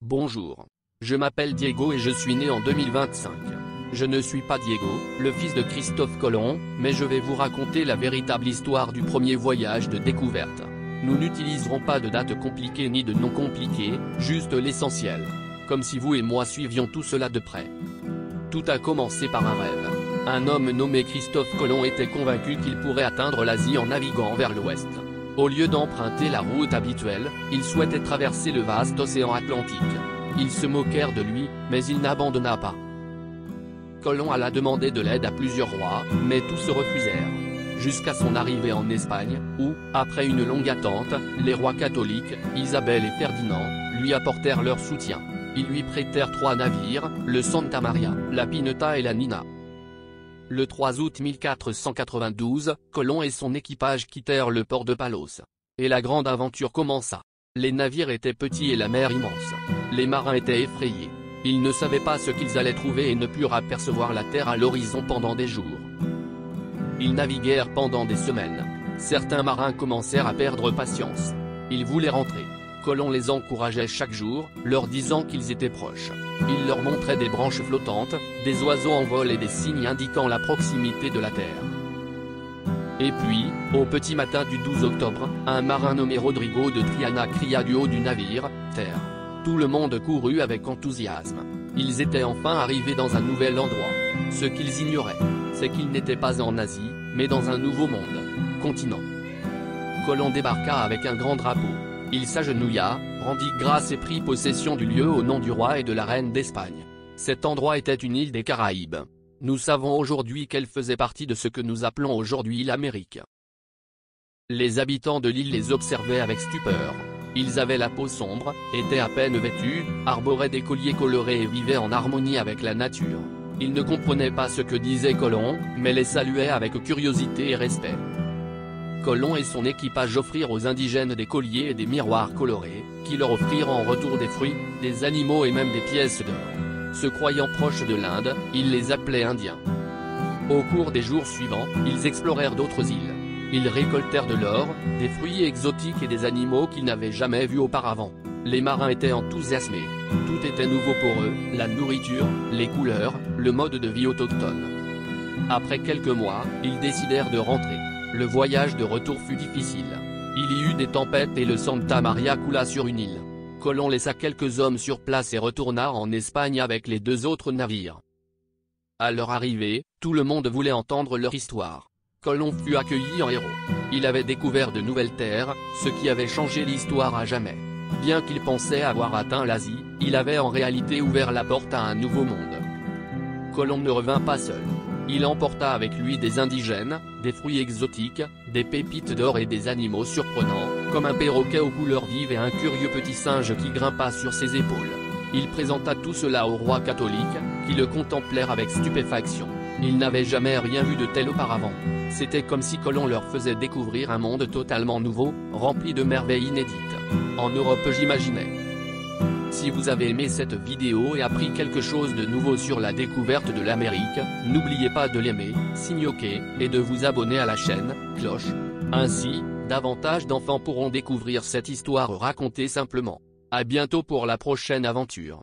Bonjour. Je m'appelle Diego et je suis né en 2025. Je ne suis pas Diego, le fils de Christophe Colomb, mais je vais vous raconter la véritable histoire du premier voyage de découverte. Nous n'utiliserons pas de dates compliquées ni de noms compliqués, juste l'essentiel. Comme si vous et moi suivions tout cela de près. Tout a commencé par un rêve. Un homme nommé Christophe Colomb était convaincu qu'il pourrait atteindre l'Asie en naviguant vers l'ouest. Au lieu d'emprunter la route habituelle, il souhaitait traverser le vaste océan Atlantique. Ils se moquèrent de lui, mais il n'abandonna pas. Colomb alla demander de l'aide à plusieurs rois, mais tous refusèrent. Jusqu'à son arrivée en Espagne, où, après une longue attente, les rois catholiques, Isabelle et Ferdinand, lui apportèrent leur soutien. Ils lui prêtèrent 3 navires, le Santa Maria, la Pineta et la Nina. Le 3 août 1492, Colomb et son équipage quittèrent le port de Palos. Et la grande aventure commença. Les navires étaient petits et la mer immense. Les marins étaient effrayés. Ils ne savaient pas ce qu'ils allaient trouver et ne purent apercevoir la terre à l'horizon pendant des jours. Ils naviguèrent pendant des semaines. Certains marins commencèrent à perdre patience. Ils voulaient rentrer. Colomb les encourageait chaque jour, leur disant qu'ils étaient proches. Il leur montrait des branches flottantes, des oiseaux en vol et des signes indiquant la proximité de la Terre. Et puis, au petit matin du 12 octobre, un marin nommé Rodrigo de Triana cria du haut du navire, « Terre !» Tout le monde courut avec enthousiasme. Ils étaient enfin arrivés dans un nouvel endroit. Ce qu'ils ignoraient, c'est qu'ils n'étaient pas en Asie, mais dans un nouveau monde, continent. Colomb débarqua avec un grand drapeau. Il s'agenouilla, rendit grâce et prit possession du lieu au nom du roi et de la reine d'Espagne. Cet endroit était une île des Caraïbes. Nous savons aujourd'hui qu'elle faisait partie de ce que nous appelons aujourd'hui l'Amérique. Les habitants de l'île les observaient avec stupeur. Ils avaient la peau sombre, étaient à peine vêtus, arboraient des colliers colorés et vivaient en harmonie avec la nature. Ils ne comprenaient pas ce que disait Colomb, mais les saluaient avec curiosité et respect. Colomb et son équipage offrirent aux indigènes des colliers et des miroirs colorés, qui leur offrirent en retour des fruits, des animaux et même des pièces d'or. Se croyant proches de l'Inde, ils les appelaient Indiens. Au cours des jours suivants, ils explorèrent d'autres îles. Ils récoltèrent de l'or, des fruits exotiques et des animaux qu'ils n'avaient jamais vus auparavant. Les marins étaient enthousiasmés. Tout était nouveau pour eux, la nourriture, les couleurs, le mode de vie autochtone. Après quelques mois, ils décidèrent de rentrer. Le voyage de retour fut difficile. Il y eut des tempêtes et le Santa Maria coula sur une île. Colomb laissa quelques hommes sur place et retourna en Espagne avec les 2 autres navires. À leur arrivée, tout le monde voulait entendre leur histoire. Colomb fut accueilli en héros. Il avait découvert de nouvelles terres, ce qui avait changé l'histoire à jamais. Bien qu'il pensait avoir atteint l'Asie, il avait en réalité ouvert la porte à un nouveau monde. Colomb ne revint pas seul. Il emporta avec lui des indigènes, des fruits exotiques, des pépites d'or et des animaux surprenants, comme un perroquet aux couleurs vives et un curieux petit singe qui grimpa sur ses épaules. Il présenta tout cela aux rois catholiques, qui le contemplèrent avec stupéfaction. Ils n'avaient jamais rien vu de tel auparavant. C'était comme si Colomb leur faisait découvrir un monde totalement nouveau, rempli de merveilles inédites. En Europe, j'imaginais. Si vous avez aimé cette vidéo et appris quelque chose de nouveau sur la découverte de l'Amérique, n'oubliez pas de l'aimer, signoquer, et de vous abonner à la chaîne, cloche. Ainsi, davantage d'enfants pourront découvrir cette histoire racontée simplement. À bientôt pour la prochaine aventure.